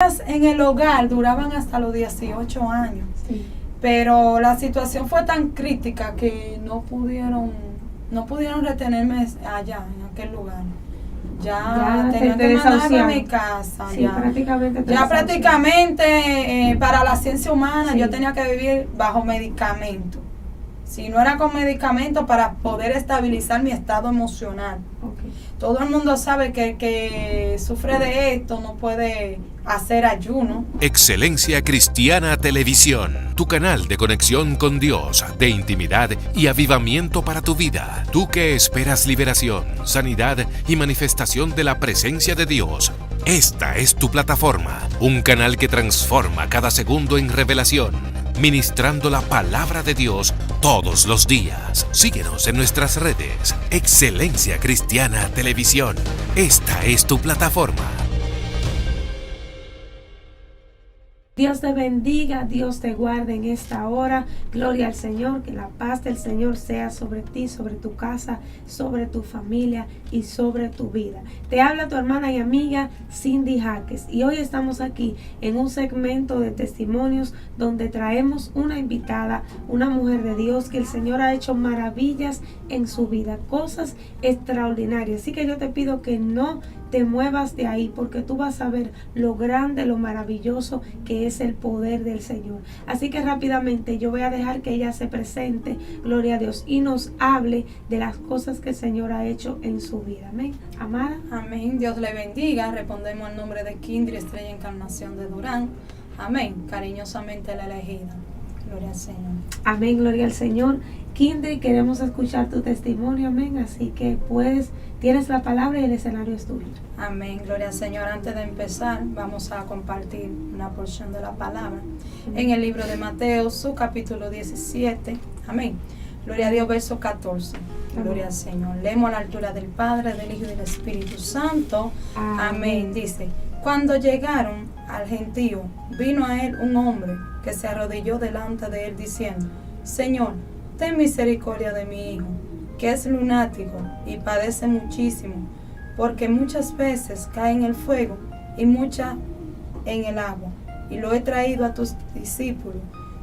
En el hogar duraban hasta los 18 años, Sí. pero la situación fue tan crítica que no pudieron retenerme allá, en aquel lugar. Ya tenía te que mandarme a desahuciaron. mi casa. Sí, ya prácticamente te ya desahuciaron. prácticamente para la ciencia humana Sí. yo tenía que vivir bajo medicamento. Si no era con medicamento, para poder estabilizar mi estado emocional. Okay. Todo el mundo sabe que sufre de esto no puede hacer ayuno. Excelencia Cristiana Televisión, tu canal de conexión con Dios, de intimidad y avivamiento para tu vida. Tú que esperas liberación, sanidad y manifestación de la presencia de Dios. Esta es tu plataforma, un canal que transforma cada segundo en revelación, ministrando la palabra de Dios todos los días. Síguenos en nuestras redes. Excelencia Cristiana Televisión. Esta es tu plataforma. Dios te bendiga, Dios te guarde en esta hora. Gloria al Señor, que la paz del Señor sea sobre ti, sobre tu casa, sobre tu familia y sobre tu vida. Te habla tu hermana y amiga Cindy Jaques y hoy estamos aquí en un segmento de testimonios donde traemos una invitada, una mujer de Dios que el Señor ha hecho maravillas en su vida, cosas extraordinarias. Así que yo te pido que no te muevas de ahí porque tú vas a ver lo grande, lo maravilloso que es el poder del Señor. Así que rápidamente yo voy a dejar que ella se presente, gloria a Dios, y nos hable de las cosas que el Señor ha hecho en su vida. Amén. Amada. Amén. Dios le bendiga. Respondemos al nombre de Kindri, Estrella Encarnación de Durán. Amén. Cariñosamente la elegida. Gloria al Señor. Amén, gloria al Señor. Kindri, queremos escuchar tu testimonio, amén. Así que tienes la palabra y el escenario es tuyo. Amén. Gloria al Señor. Antes de empezar, vamos a compartir una porción de la palabra en el libro de Mateo, su capítulo 17. Amén. Gloria a Dios, verso 14. Gloria al Señor. Leemos a la altura del Padre, del Hijo y del Espíritu Santo. Amén. Dice: cuando llegaron al gentío, vino a él un hombre que se arrodilló delante de él diciendo: Señor, ten misericordia de mi hijo, que es lunático y padece muchísimo, porque muchas veces cae en el fuego y muchas en el agua. Y lo he traído a tus discípulos,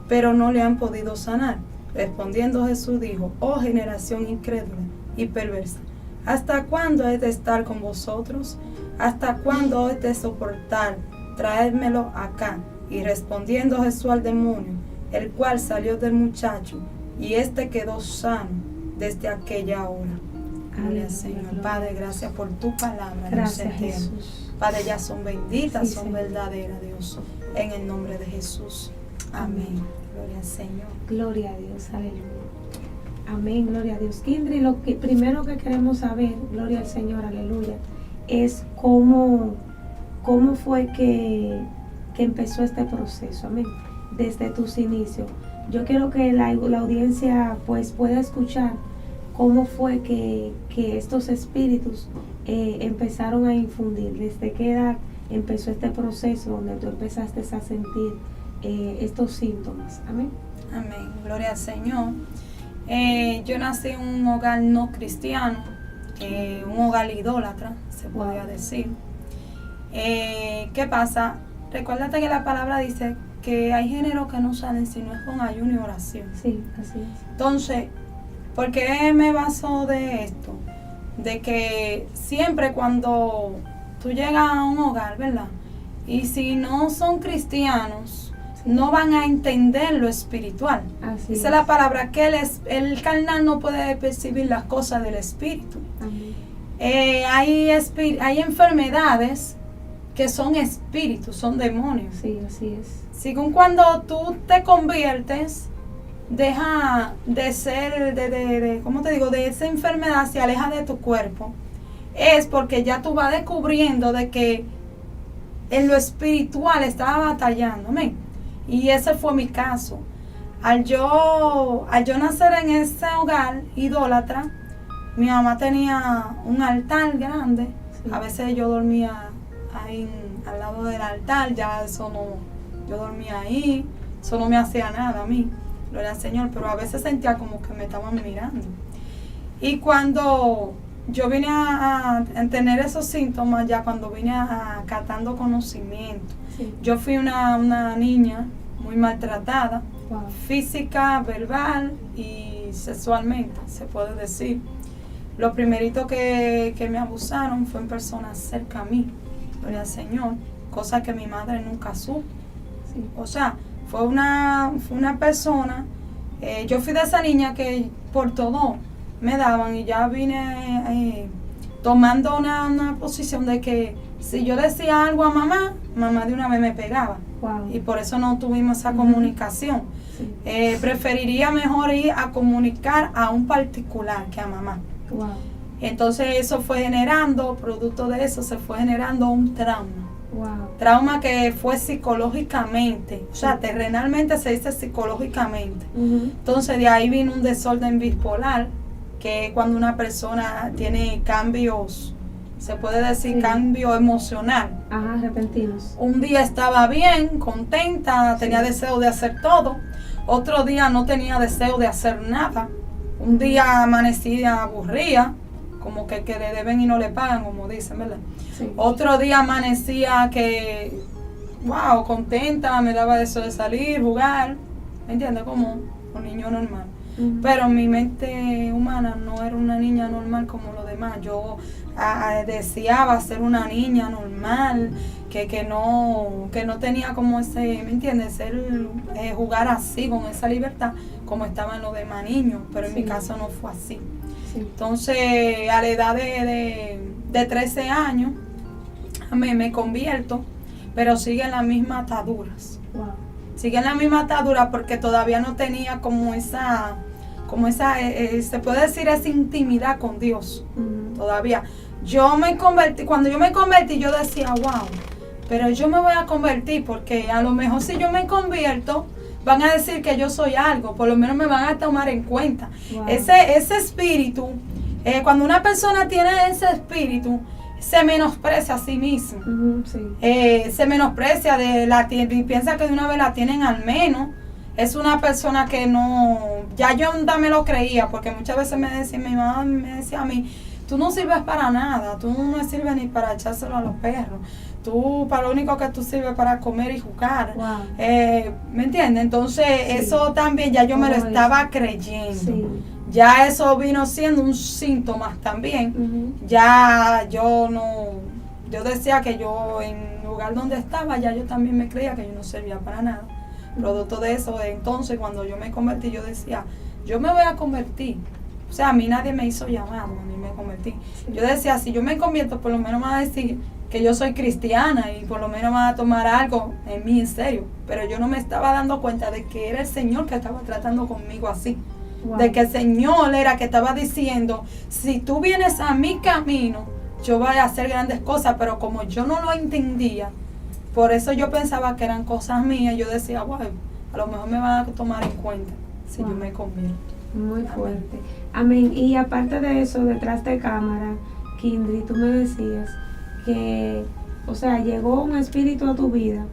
pero no le han podido sanar. Respondiendo Jesús dijo: oh generación incrédula y perversa, ¿hasta cuándo he de estar con vosotros? ¿Hasta cuándo he de soportar? Traédmelo acá. Y respondiendo Jesús al demonio, el cual salió del muchacho, y éste quedó sano desde aquella hora. Gloria al Señor. Padre, gracias por tu palabra. Gracias, Dios eterno. Jesús. Padre, ya son benditas, Sí, son Señor. verdaderas, Dios. En el nombre de Jesús. Amén. Gloria al Señor. Gloria a Dios, aleluya. Amén, gloria a Dios. Kindri, lo que primero que queremos saber, gloria al Señor, aleluya, es cómo fue que empezó este proceso, amén, desde tus inicios. Yo quiero que la audiencia pues pueda escuchar cómo fue que estos espíritus empezaron a infundir, desde qué edad empezó este proceso donde tú empezaste a sentir estos síntomas, amén. Amén. Gloria al Señor. Yo nací en un hogar no cristiano, un hogar idólatra, se podría decir. ¿Qué pasa? Recuérdate que la palabra dice que hay géneros que no salen si no es con ayuno y oración. Sí, así es. Entonces, ¿por qué me baso de esto? De que siempre cuando tú llegas a un hogar, ¿verdad? Y si no son cristianos, no van a entender lo espiritual. Así Dice es. la palabra que el carnal no puede percibir las cosas del espíritu. Amén. Hay enfermedades que son espíritus, son demonios. Sí, así es. Según cuando tú te conviertes, deja de ser, ¿cómo te digo? De esa enfermedad se aleja de tu cuerpo. Es porque ya tú vas descubriendo de que en lo espiritual estaba batallando, amén. Y ese fue mi caso. Al yo nacer en ese hogar idólatra, mi mamá tenía un altar grande. Sí. A veces yo dormía ahí al lado del altar, ya eso no, yo dormía ahí, eso no me hacía nada a mí, gloria al Señor, pero a veces sentía como que me estaban mirando. Y cuando yo vine a tener esos síntomas, ya cuando vine acatando conocimiento, Sí. Yo fui una niña muy maltratada, Wow. física, verbal y sexualmente, se puede decir. Lo primerito que me abusaron fue en personas cerca a mí, gloria al Señor, cosa que mi madre nunca supo. Sí. O sea, fue una persona, yo fui de esa niña que por todo me daban y ya vine tomando una posición de que si yo decía algo a mamá, mamá de una vez me pegaba. Wow. Y por eso no tuvimos esa Ujú. comunicación. Sí. Preferiría mejor ir a comunicar a un particular que a mamá. Wow. Entonces eso fue generando, producto de eso se fue generando un trauma. Wow. Trauma que fue psicológicamente, o sea, terrenalmente se dice psicológicamente. Ujú. Entonces de ahí vino un desorden bipolar, que es cuando una persona tiene cambios, se puede decir Sí. cambio emocional. Ajá, repentinos. Un día estaba bien, contenta, tenía Sí. deseo de hacer todo. Otro día no tenía deseo de hacer nada. Un día amanecía aburrida, como que le deben y no le pagan, como dicen, ¿verdad? Sí. Otro día amanecía que, wow, contenta, me daba deseo de salir, jugar, ¿me entiendes? Como un niño normal. Ujú. Pero mi mente humana no era una niña normal como los demás. Yo deseaba ser una niña normal, que no tenía como ese, ¿me entiendes? Jugar así, con esa libertad, como estaban los demás niños. Pero en Sí. mi caso no fue así. Sí. Entonces, a la edad de 13 años, me convierto, pero siguen las mismas ataduras. Wow. Siguen la misma atadura porque todavía no tenía como esa, se puede decir, esa intimidad con Dios. Ujú. Todavía. Cuando yo me convertí, yo decía, wow, pero yo me voy a convertir porque a lo mejor si yo me convierto, van a decir que yo soy algo, por lo menos me van a tomar en cuenta. Wow. Ese espíritu, cuando una persona tiene ese espíritu, se menosprecia a sí mismo. Ujú. Sí. Se menosprecia y piensa que de una vez la tienen al menos. Es una persona que no, ya yo no me lo creía, porque muchas veces mi mamá me decía a mí, tú no sirves para nada, tú no sirves ni para echárselo a los perros, tú para lo único que tú sirves para comer y jugar. Wow. ¿Me entiendes? Entonces Sí. eso también ya yo me lo Todo estaba eso. creyendo. Sí. Ya eso vino siendo un síntoma también. Ujú. Ya yo decía que yo en el lugar donde estaba, ya yo también me creía que yo no servía para nada. Producto de eso, entonces cuando yo me convertí, yo decía, yo me voy a convertir. O sea, a mí nadie me hizo llamado, a mí me convertí. Sí. Yo decía, si yo me convierto, por lo menos me van a decir que yo soy cristiana y por lo menos van a tomar algo en mí en serio. Pero yo no me estaba dando cuenta de que era el Señor que estaba tratando conmigo así. Wow. De que el Señor era que estaba diciendo, si tú vienes a mi camino, yo voy a hacer grandes cosas, pero como yo no lo entendía, por eso yo pensaba que eran cosas mías, yo decía, wow, a lo mejor me van a tomar en cuenta si Wow. yo me convierto. Muy Amén. fuerte. Amén. Y aparte de eso, detrás de cámara, Kindri, tú me decías que, o sea, llegó un espíritu a tu vida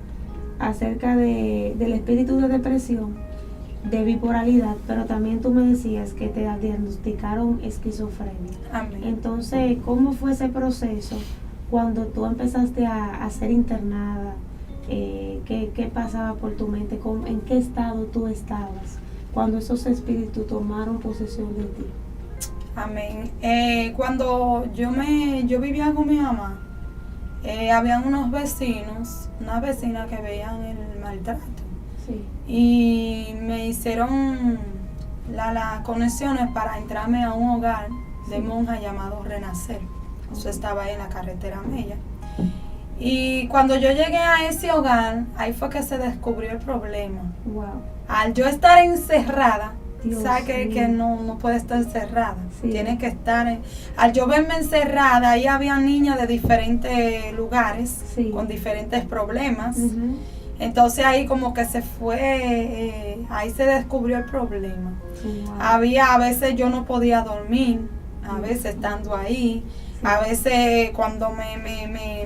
acerca del espíritu de depresión, de bipolaridad, pero también tú me decías que te diagnosticaron esquizofrenia. Amén. Entonces, ¿cómo fue ese proceso cuando tú empezaste a ser internada? ¿Qué pasaba por tu mente? ¿En qué estado tú estabas cuando esos espíritus tomaron posesión de ti? Amén. Cuando yo vivía con mi mamá, habían unos vecinos, unas vecinas que veían el maltrato Sí. y me hicieron las conexiones para entrarme a un hogar de Sí. monjas llamado Renacer. Eso Ok. estaba ahí en la carretera Mella. Y cuando yo llegué a ese hogar, ahí fue que se descubrió el problema. Wow. Al yo estar encerrada, Dios ¿sabes que mío. no puede estar encerrada? Sí. Tiene que estar. Al yo verme encerrada, ahí había niñas de diferentes lugares, Sí. con diferentes problemas. Ujú. Entonces ahí como que se fue, ahí se descubrió el problema. Wow. A veces yo no podía dormir, a Mm. veces estando ahí. A veces cuando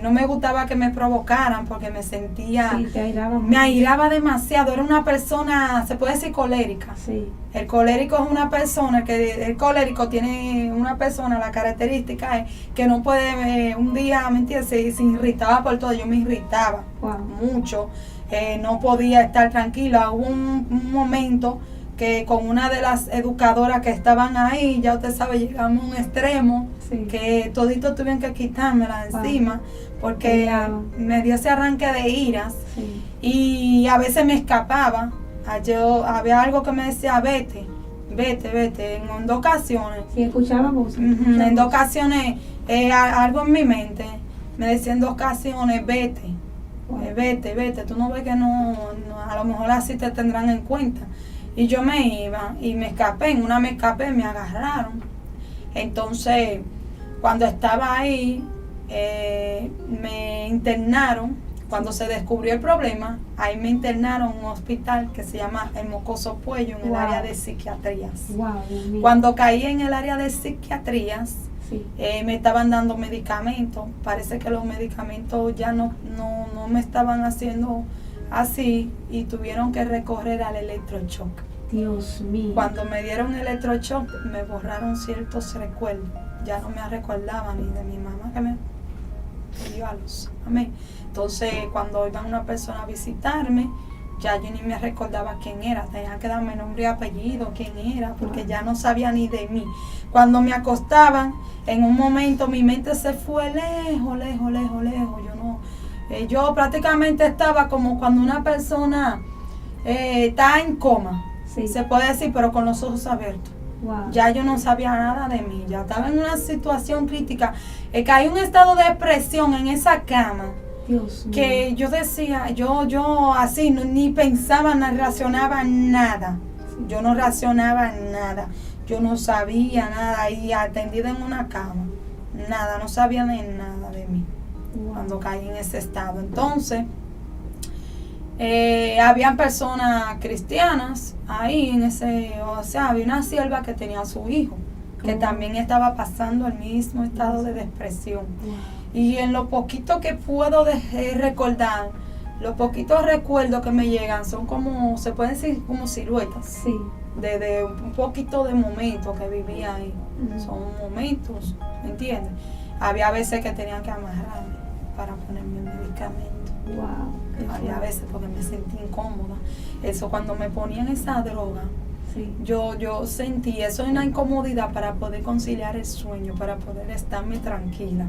no me gustaba que me provocaran porque me sentía, Sí, te airaba me mucho. airaba demasiado. Era una persona, se puede decir colérica. Sí, El colérico es una persona el colérico tiene una persona, la característica es que no puede, un día, ¿me entiendes? Se irritaba por todo, yo me irritaba wow. mucho, no podía estar tranquila. Hubo un momento que con una de las educadoras que estaban ahí, ya usted sabe, llegamos a un extremo Sí. que todito tuvieron que quitármela Wow. encima porque Claro. me dio ese arranque de iras Sí. y a veces me escapaba. Había algo que me decía, vete, en dos ocasiones. Sí, escuchaba música. En dos ocasiones, algo en mi mente me decía en dos ocasiones, vete, Wow. vete, tú no ves que no, a lo mejor así te tendrán en cuenta. Y yo me iba y me escapé, me agarraron. Entonces, cuando estaba ahí, me internaron. Cuando se descubrió el problema, ahí me internaron en un hospital que se llama El Mocoso Puello, en el Wow. área de psiquiatrías. Wow, Dios mío. Cuando caí en el área de psiquiatrías, Sí. me estaban dando medicamentos. Parece que los medicamentos ya no me estaban haciendo así y tuvieron que recorrer al electroshock. Dios mío. Cuando me dieron electroshock, me borraron ciertos recuerdos. Ya no me recordaba ni de mi mamá que me dio a luz. Amén. Entonces, cuando iba una persona a visitarme, ya yo ni me recordaba quién era. Tenía que darme nombre y apellido, quién era, porque ya no sabía ni de mí. Cuando me acostaban, en un momento mi mente se fue lejos. Yo prácticamente estaba como cuando una persona está en coma. Sí. Se puede decir, pero con los ojos abiertos. Wow. Ya yo no sabía nada de mí, ya estaba en una situación crítica. Caí en un estado de depresión en esa cama, Dios mío. que yo decía, yo así ni pensaba, ni reaccionaba nada. Yo no reaccionaba nada, yo no sabía nada, y atendida en una cama, nada, no sabía de nada de mí Wow. cuando caí en ese estado. Entonces, habían personas cristianas ahí en ese, o sea, había una sierva que tenía a su hijo, que Oh. también estaba pasando el mismo estado de depresión. Wow. Y en lo poquito que puedo recordar, los poquitos recuerdos que me llegan son como, se puede decir, como siluetas, Sí. de un poquito de momentos que vivía ahí. Ujú. Son momentos, ¿me entiendes? Había veces que tenían que amarrarme para ponerme el medicamento. Wow. Qué Había fuerte. veces porque me sentí incómoda. Eso cuando me ponían esa droga, Sí. yo sentí eso en la incomodidad para poder conciliar el sueño, para poder estarme tranquila.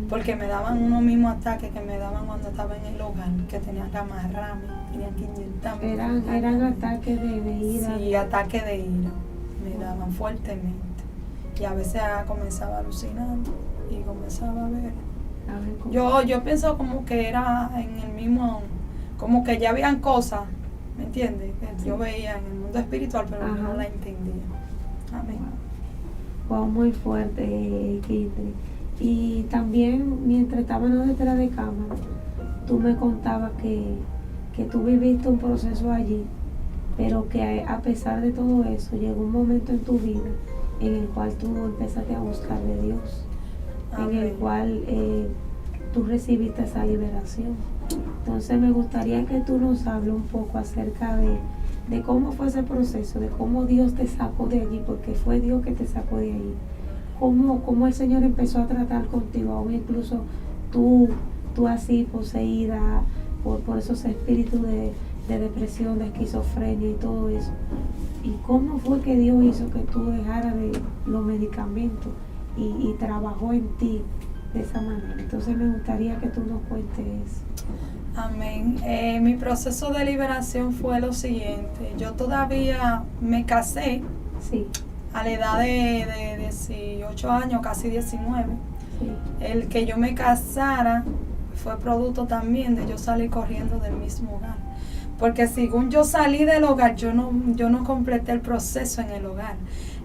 Porque me daban unos mismos ataques que me daban cuando estaba en el hogar, que tenían que amarrarme, tenían que inyectarme. Eran ataques de ira. Sí, ataques de ira. Me daban fuertemente. Y a veces comenzaba a alucinar y comenzaba a ver. A ver, ¿cómo? Yo pienso como que era en el mismo, como que ya habían cosas, ¿me entiendes? Que yo veía en el mundo espiritual, pero yo no Ajá. la entendía. Amén. Wow, muy fuerte, Kindred. Y también, mientras estábamos detrás de cámara, tú me contabas que tú viviste un proceso allí, pero que a pesar de todo eso, llegó un momento en tu vida en el cual tú empezaste a buscar de Dios, en el Amén. cual tú recibiste esa liberación. Entonces me gustaría que tú nos hables un poco acerca de cómo fue ese proceso, de cómo Dios te sacó de allí, porque fue Dios que te sacó de allí. Cómo el Señor empezó a tratar contigo, aún incluso tú así poseída por esos espíritus de depresión, de esquizofrenia y todo eso. Y cómo fue que Dios hizo que tú dejaras de los medicamentos y trabajó en ti de esa manera. Entonces me gustaría que tú nos cuentes eso. Amén. Mi proceso de liberación fue lo siguiente. Yo todavía me casé Sí, a la edad de 18 años, casi 19. sí. El que yo me casara fue producto también de yo salir corriendo del mismo hogar. Porque según yo salí del hogar, yo no completé el proceso en el hogar.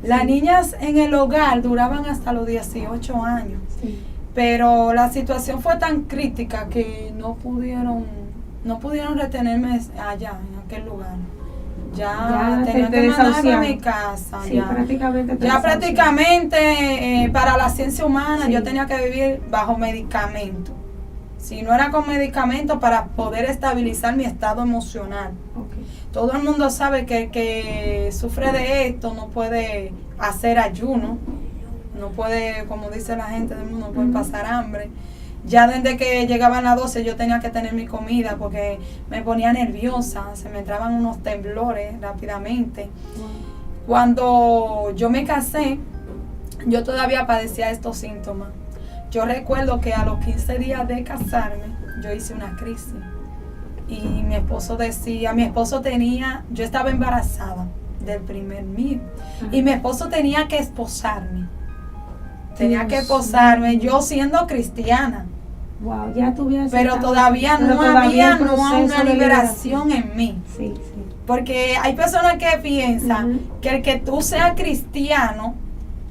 Las Sí. niñas en el hogar duraban hasta los 18 años. Sí. Pero la situación fue tan crítica que no pudieron retenerme allá, en aquel lugar. ya te tenía que mandarme a desahuciaron. mi casa. Sí, ya prácticamente. te ya desahuciaron. prácticamente para la ciencia humana Sí. yo tenía que vivir bajo medicamento. Si no era con medicamento, para poder estabilizar mi estado emocional. Ok. Todo el mundo sabe que el que sufre de esto no puede hacer ayuno, no puede, como dice la gente del mundo, no puede pasar hambre. Ya desde que llegaban las 12 yo tenía que tener mi comida porque me ponía nerviosa, se me entraban unos temblores rápidamente. Wow. Cuando yo me casé, yo todavía padecía estos síntomas. Yo recuerdo que a los 15 días de casarme, yo hice una crisis. Y mi esposo decía, yo estaba embarazada del primer mío. Y mi esposo tenía que esposarme. Tenía que esposarme, yo siendo cristiana. Wow, ya tuviera. Pero todavía no había una liberación en mí. Sí, sí. Porque hay personas que piensan que el que tú seas cristiano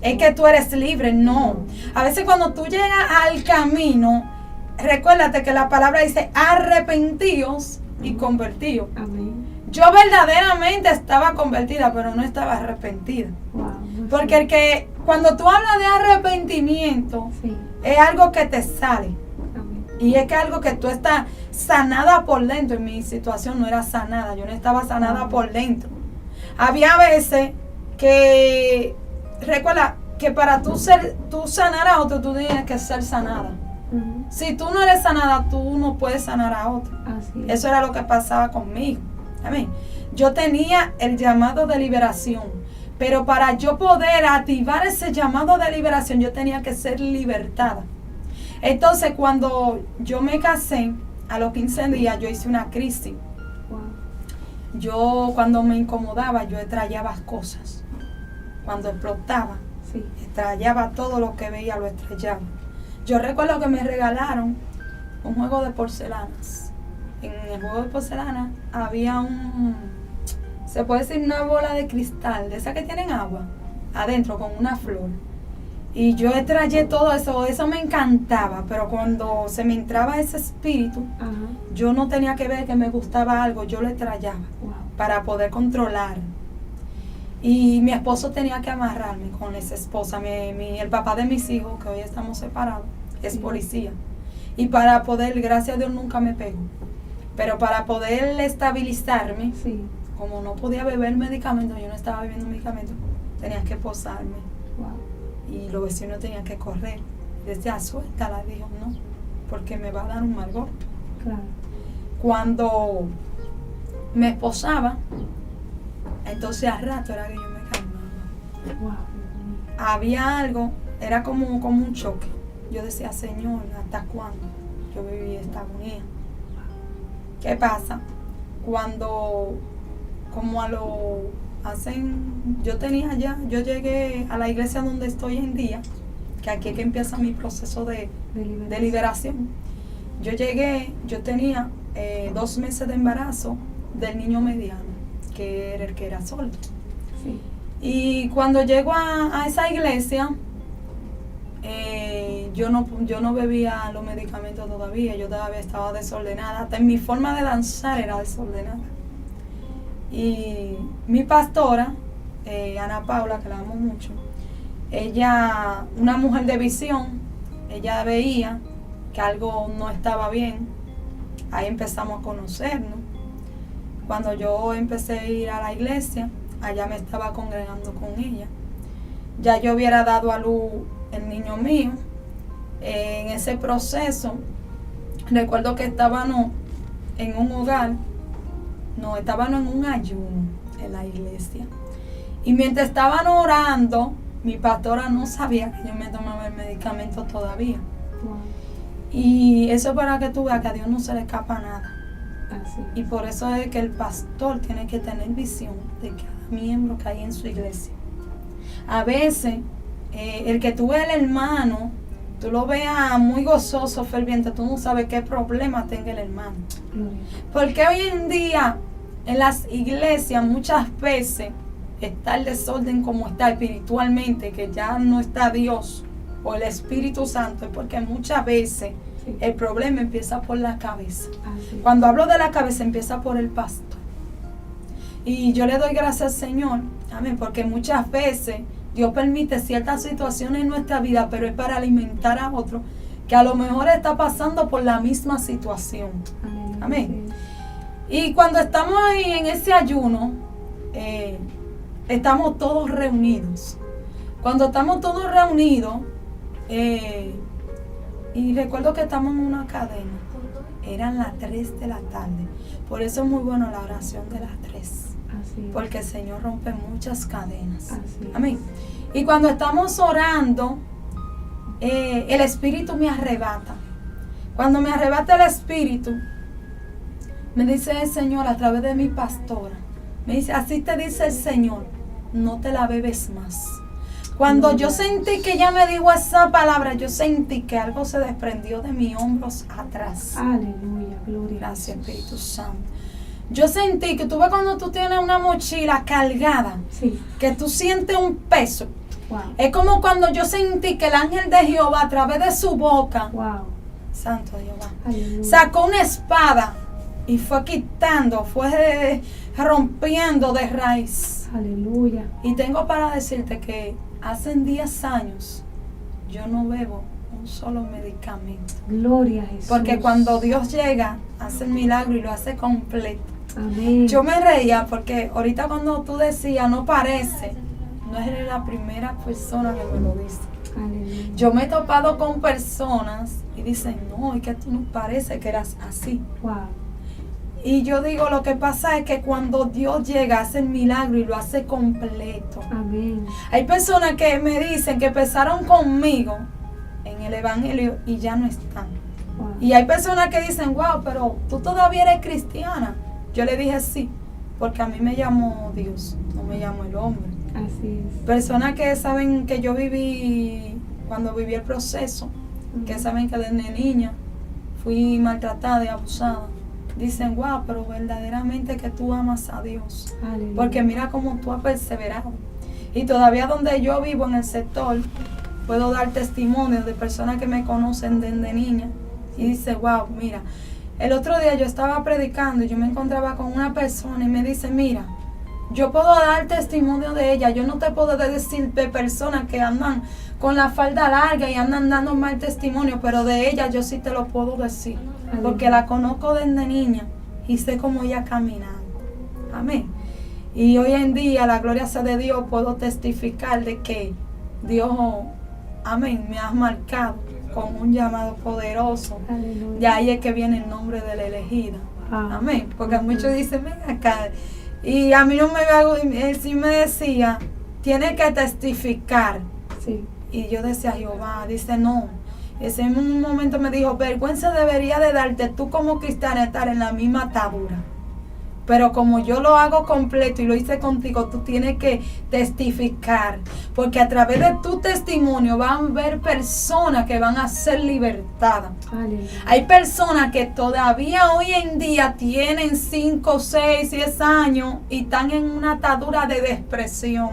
es que tú eres libre. No. A veces cuando tú llegas al camino, recuérdate que la palabra dice arrepentidos y convertidos. Amén. Yo verdaderamente estaba convertida, pero no estaba arrepentida. Wow. Porque el que cuando tú hablas de arrepentimiento, Sí. es algo que te sale. Amén. Y es que algo que tú estás sanada por dentro. En mi situación no era sanada, yo no estaba sanada por dentro. Había veces que, recuerda, que para tú sanar a otro, tú tienes que ser sanada. Ujú. Si tú no eres sanada, tú no puedes sanar a otro. Así es. Eso era lo que pasaba conmigo. Amén. Yo tenía el llamado de liberación, pero para yo poder activar ese llamado de liberación, yo tenía que ser libertada. Entonces, cuando yo me casé, a los 15 días, yo hice una crisis. Wow. Yo, cuando me incomodaba, yo extrañaba cosas. Cuando explotaba, Sí. extrañaba todo lo que veía, lo estrellaba. Yo recuerdo que me regalaron un juego de porcelanas. En el juego de porcelana había se puede decir una bola de cristal, de esas que tienen agua, adentro con una flor. Y yo extrañé todo eso me encantaba, pero cuando se me entraba ese espíritu, Ajá. yo no tenía que ver que me gustaba algo, yo lo extrañaba Wow. para poder controlar. Y mi esposo tenía que amarrarme con esa esposa. El papá de mis hijos, que hoy estamos separados, es Sí. policía. Y para poder, gracias a Dios, nunca me pegó. Pero para poder estabilizarme, Sí. como no podía beber medicamentos, yo no estaba bebiendo medicamentos, tenía que posarme. Wow. Y los vecinos tenían que correr. Decía, suéltala, dijo, no, porque me va a dar un mal golpe. Claro. Cuando me esposaba, entonces al rato era que yo me calmaba. Wow. Había algo, era como un choque. Yo decía, Señor, ¿hasta cuándo yo viví esta agonía? ¿Qué pasa? Cuando, yo llegué a la iglesia donde estoy hoy en día, que aquí es que empieza mi proceso de liberación. Yo tenía 2 meses de embarazo del niño mediano, que era el que era sordo. Sí. Y cuando llego a esa iglesia, yo no bebía los medicamentos todavía, yo todavía estaba desordenada, hasta en mi forma de danzar era desordenada. Y mi pastora, Ana Paula, que la amo mucho, ella, una mujer de visión, ella veía que algo no estaba bien, ahí empezamos a conocernos. Cuando yo empecé a ir a la iglesia, allá me estaba congregando con ella. Ya yo hubiera dado a luz el niño mío. En ese proceso, recuerdo que estábamos en un hogar, estábamos en un ayuno en la iglesia. Y mientras estaban orando, mi pastora no sabía que yo me tomaba el medicamento todavía. Wow. Y eso para que tú veas que a Dios no se le escapa nada. Así. Y por eso es que el pastor tiene que tener visión de cada miembro que hay en su iglesia. A veces, el que tú veas el hermano, tú lo veas muy gozoso, ferviente, tú no sabes qué problema tenga el hermano. Gloria. Porque hoy en día, en las iglesias, muchas veces, está el desorden como está espiritualmente, que ya no está Dios o el Espíritu Santo, es porque muchas veces Sí. el problema empieza por la cabeza. Así. Cuando hablo de la cabeza, empieza por el pastor. Y yo le doy gracias al Señor, amén, porque muchas veces Dios permite ciertas situaciones en nuestra vida, pero es para alimentar a otro que a lo mejor está pasando por la misma situación. Amén. Y cuando estamos ahí en ese ayuno, estamos todos reunidos. Cuando estamos todos reunidos, y recuerdo que estamos en una cadena, eran las 3 de la tarde. Por eso es muy bueno la oración de las 3. Porque el Señor rompe muchas cadenas. Amén. Y cuando estamos orando, el Espíritu me arrebata. Cuando me arrebata el Espíritu, me dice el Señor a través de mi pastora, me dice, así te dice el Señor, no te la bebes más. Cuando yo sentí que ella me dijo esa palabra, yo sentí que algo se desprendió de mis hombros atrás. Aleluya, gloria. Gracias, Espíritu Santo. Yo sentí que tú ves cuando tú tienes una mochila cargada, que tú sientes un peso. Wow. Es como cuando yo sentí que el ángel de Jehová a través de su boca, Santo Jehová, aleluya, sacó una espada y fue quitando, fue rompiendo de raíz. Aleluya. Y tengo para decirte que hace 10 años yo no bebo un solo medicamento. Gloria a Jesús. Porque cuando Dios llega, hace el milagro y lo hace completo. Amén. Yo me reía porque ahorita cuando tú decías no parece, no eres la primera persona que me lo dice. Aleluya. Yo me he topado con personas y dicen, no, es que tú no parece que eras así. Wow. Y yo digo, lo que pasa es que cuando Dios llega, hace el milagro y lo hace completo. Amén. Hay personas que me dicen que empezaron conmigo en el Evangelio y ya no están. Wow. Y hay personas que dicen, wow, pero tú todavía eres cristiana. Yo le dije sí, porque a mí me llamó Dios, no me llamó el hombre. Así es. Personas que saben que yo viví, cuando viví el proceso, que saben que desde niña fui maltratada y abusada, dicen, wow, pero verdaderamente que tú amas a Dios. Aleluya. Porque mira cómo tú has perseverado. Y todavía donde yo vivo en el sector, puedo dar testimonios de personas que me conocen desde niña. Y dice, wow, mira, el otro día yo estaba predicando y yo me encontraba con una persona y me dice, mira, yo puedo dar testimonio de ella. Yo no te puedo decir de personas que andan con la falda larga y andan dando mal testimonio, pero de ella yo sí te lo puedo decir. Porque la conozco desde niña y sé cómo ella caminaba. Amén. Y hoy en día, la gloria sea de Dios, puedo testificar de que Dios, amén, me ha marcado con un llamado poderoso. Aleluya. Y ahí es que viene el nombre de la elegida. Amén. Porque muchos dicen, ven acá. Y a mí no me hago, él sí me decía, tiene que testificar. Sí. Y yo decía, Jehová, dice no. Ese en un momento me dijo, vergüenza debería de darte tú como cristiana estar en la misma atadura. Pero como yo lo hago completo y lo hice contigo, tú tienes que testificar. Porque a través de tu testimonio van a haber personas que van a ser libertadas. Aleluya. Hay personas que todavía hoy en día tienen 5, 6, 10 años y están en una atadura de depresión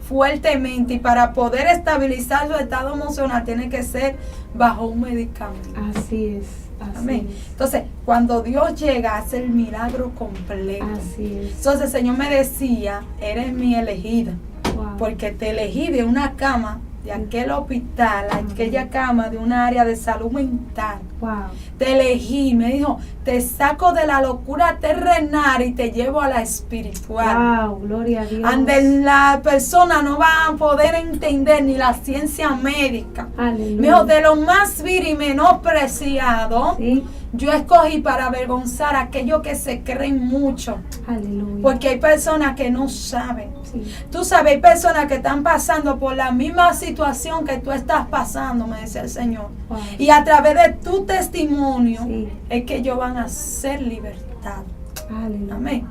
fuertemente. Y para poder estabilizar su estado emocional tiene que ser bajo un medicamento. Así es. Así Amén. es. Entonces, cuando Dios llega, hace el milagro completo. Así es. Entonces, el Señor me decía, eres mi elegida, Wow. porque te elegí de una cama, de aquel hospital, aquella cama de un área de salud mental. Wow. Te elegí, me dijo, te saco de la locura terrenal y te llevo a la espiritual. Wow, gloria a Dios. Donde la persona no va a poder entender ni la ciencia médica. Aleluya. Me dijo, de lo más vil y menospreciado, Sí. yo escogí para avergonzar a aquellos que se creen mucho. Aleluya. Porque hay personas que no saben. Sí. Tú sabes, hay personas que están pasando por la misma situación que tú estás pasando, me decía el Señor. Wow. Y a través de tu testimonio Sí. es que ellos van a ser libertados. Aleluya. Amén.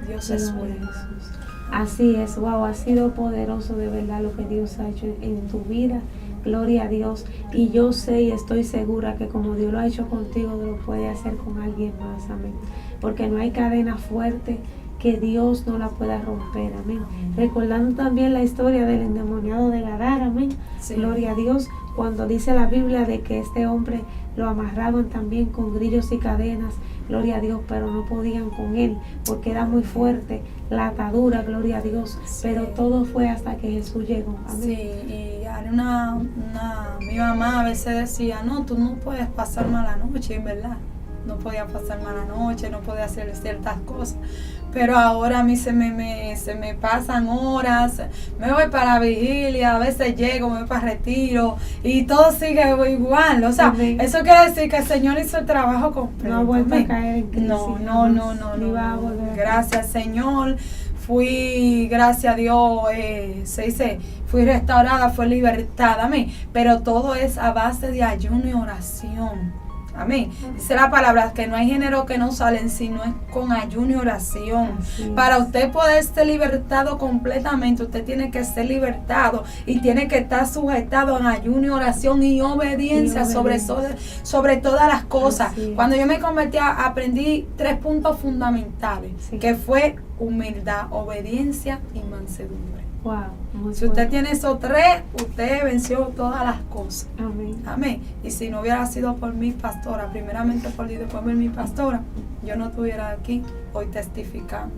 Dios es Gloria a bueno. Jesús. Así es, wow, ha sido poderoso de verdad lo que Dios ha hecho en tu vida. Gloria a Dios. Y yo sé y estoy segura que como Dios lo ha hecho contigo, lo puede hacer con alguien más. Amén. Porque no hay cadena fuerte que Dios no la pueda romper. Amén. Recordando también la historia del endemoniado de Gadara. Amén. Sí. Gloria a Dios. Cuando dice la Biblia de que este hombre lo amarraban también con grillos y cadenas, gloria a Dios, pero no podían con él porque era muy fuerte la atadura, gloria a Dios, pero todo fue hasta que Jesús llegó. Amén. Sí, y mi mamá a veces decía, no, tú no puedes pasar mala noche, en verdad. No podía pasar mala noche, no podía hacer ciertas cosas. Pero ahora a mí se me pasan horas, me voy para vigilia, a veces llego, me voy para retiro y todo sigue igual. O sea, Amén. Eso quiere decir que el Señor hizo el trabajo completo. No ha vuelto a caer en crisis. No. Ni va a volver a Gracias, Señor. Gracias a Dios, fui restaurada, fui libertada, amén. Pero todo es a base de ayuno y oración. Amén. Dice la palabra que no hay género que no salen, sino es con ayuno y oración. Para usted poder ser libertado completamente, usted tiene que ser libertado y tiene que estar sujetado en ayuno y oración y obediencia sobre todas las cosas. Cuando yo me convertí, aprendí 3 puntos fundamentales, que fue humildad, obediencia y mansedumbre. Wow, si usted tiene esos 3, usted venció todas las cosas. Amén. Amén. Y si no hubiera sido por mi pastora, primeramente por Dios, después por mi pastora, yo no estuviera aquí hoy testificando.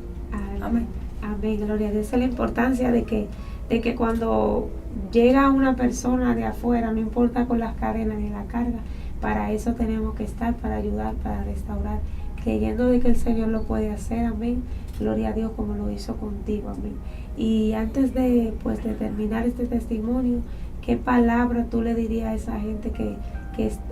Amén. Amén, gloria a Dios. Esa es la importancia de que cuando llega una persona de afuera, no importa con las cadenas ni la carga, para eso tenemos que estar, para ayudar, para restaurar, creyendo de que el Señor lo puede hacer. Amén. Gloria a Dios como lo hizo contigo. Amén. Y antes de terminar este testimonio, ¿qué palabra tú le dirías a esa gente que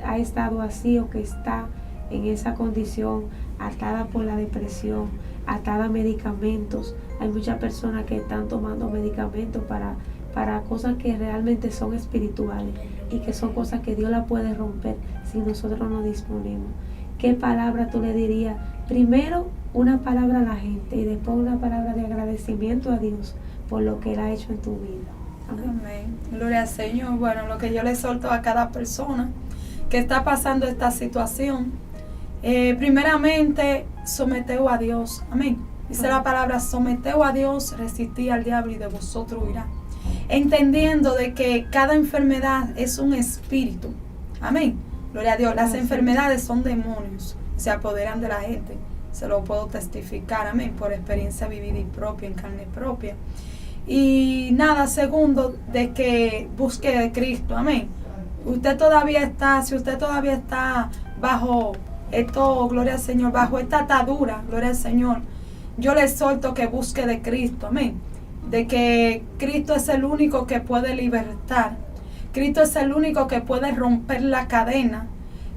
ha estado así o que está en esa condición, atada por la depresión, atada a medicamentos? Hay muchas personas que están tomando medicamentos para cosas que realmente son espirituales y que son cosas que Dios la puede romper si nosotros no disponemos. ¿Qué palabra tú le dirías? Primero, una palabra a la gente y después una palabra de agradecimiento a Dios por lo que Él ha hecho en tu vida. Amén. Gloria al Señor. Bueno, lo que yo le solto a cada persona que está pasando esta situación, primeramente, someteo a Dios. Amén. Dice la palabra, someteo a Dios, resistí al diablo y de vosotros huirá. Entendiendo de que cada enfermedad es un espíritu. Amén. Gloria a Dios. Las enfermedades son demonios, se apoderan de la gente. Se lo puedo testificar, amén, por experiencia vivida y propia, en carne propia. Y nada, segundo, de que busque de Cristo, amén. Si usted todavía está bajo esto, gloria al Señor, bajo esta atadura, gloria al Señor, yo le exhorto que busque de Cristo, amén. De que Cristo es el único que puede libertar. Cristo es el único que puede romper la cadena.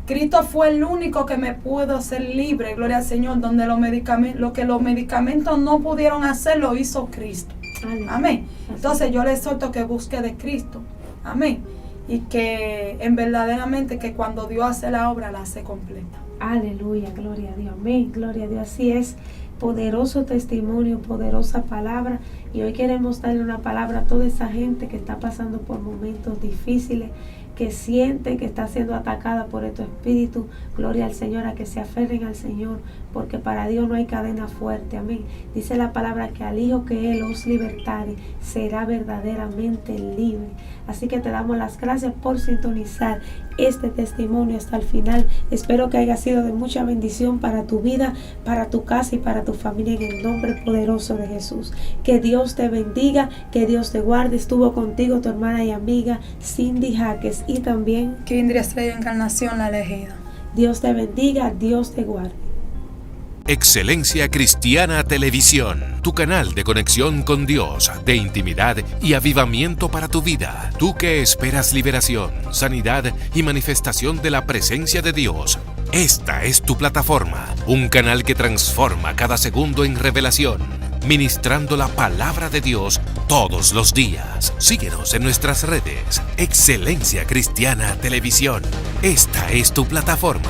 Cristo fue el único que me pudo hacer libre, gloria al Señor, donde lo que los medicamentos no pudieron hacer, lo hizo Cristo. Amén. Entonces yo le exhorto que busque de Cristo. Amén. Y que verdaderamente que cuando Dios hace la obra, la hace completa. Aleluya, gloria a Dios. Amén, gloria a Dios. Así es. Poderoso testimonio, poderosa palabra. Y hoy queremos darle una palabra a toda esa gente que está pasando por momentos difíciles, que siente que está siendo atacada por estos espíritus. Gloria al Señor, a que se aferren al Señor, porque para Dios no hay cadena fuerte. Amén. Dice la palabra que al Hijo que Él os libertare será verdaderamente libre. Así que te damos las gracias por sintonizar este testimonio hasta el final. Espero que haya sido de mucha bendición para tu vida, para tu casa y para tu familia, en el nombre poderoso de Jesús. Que Dios te bendiga, que Dios te guarde. Estuvo contigo tu hermana y amiga Cindy Jaques, y también Kindria Estrella Encarnación, la elegida. Dios te bendiga, Dios te guarde. Excelencia Cristiana Televisión, tu canal de conexión con Dios, de intimidad y avivamiento para tu vida. Tú que esperas liberación, sanidad y manifestación de la presencia de Dios. Esta es tu plataforma, un canal que transforma cada segundo en revelación, ministrando la palabra de Dios todos los días. Síguenos en nuestras redes. Excelencia Cristiana Televisión. Esta es tu plataforma.